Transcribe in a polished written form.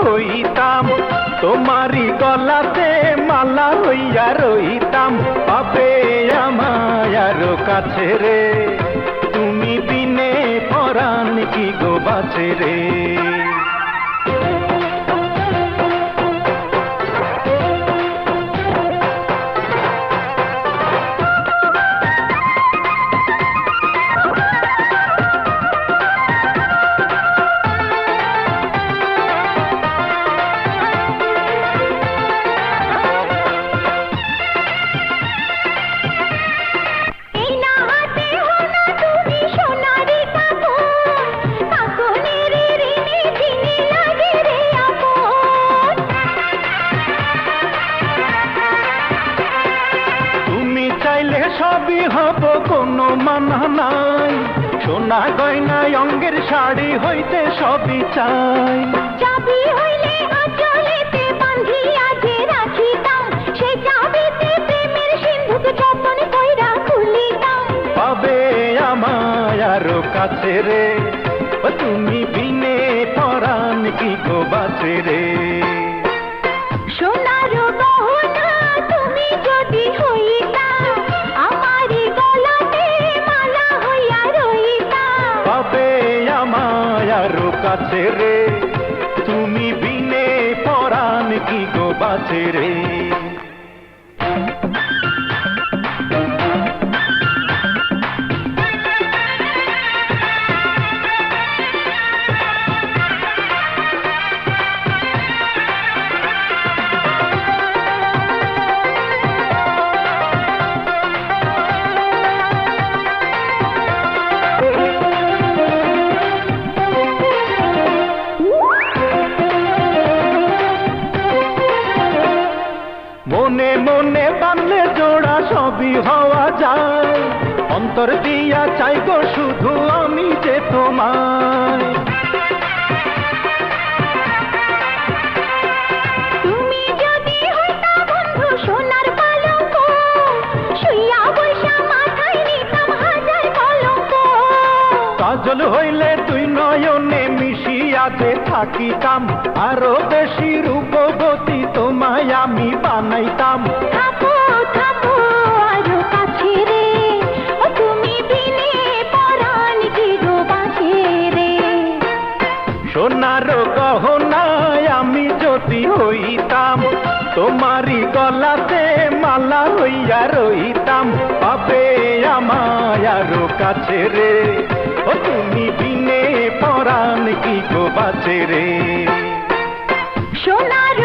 হইতাম, তোমারি গলাতে মালা হইয়া রইতাম। পাবে আমায় আরো কাছে রে, তুমি বিনে পরাণ কি গো বাঁচে রে। সবই হব কোনো মানা নাই, সোনা গয়নায় অঙ্গের শাড়ি হইতে সবই চাই। চাবি হইলে আঁচলেতে বাঁধিয়া যে রাখিতাম, সেই চাবিতে প্রেমের সিন্ধুক যতন কইরা খুলিতাম। পাবে আমায় আরো কাছে রে, তুমি বিনে পরাণ কি গো বাঁচে রে। সোনার গহনা তুমি যদি হইতা, আমারি গলাতে মালা হইয়া রইতা। পাবে আমায় আরো কাছে রে, তুমি বিনে পরাণ কি গো বাঁচে রে। মনে মনে বানলে জোড়া সবই হওয়া যায়, অন্তর দিয়া চাই গো শুধু আমি যে তোমায়। তুমি যদি হইতা বন্ধু সোনার পালঙ্ক, শুইয়া বৈশা মাথায় নিতাম হাজার কলঙ্ক। কাজল হইলে তুই নয়নে মিশিয়া যে থাকিতাম, আরো বেশি রূপবতী তোমায় আমি বানাইতাম। থাকো থাকো আরো কাছে রে, তুমি বিনে পরাণ কি গো বাঁচে রে। সোনার গহনায় আমি যদি হইতাম, তোমারি গলাতে মালা হইয়া রইতাম। পাবে আমায় আরো কাছে রে, তুমি বিনে পরাণ কি গো বাঁচে রে। সোনার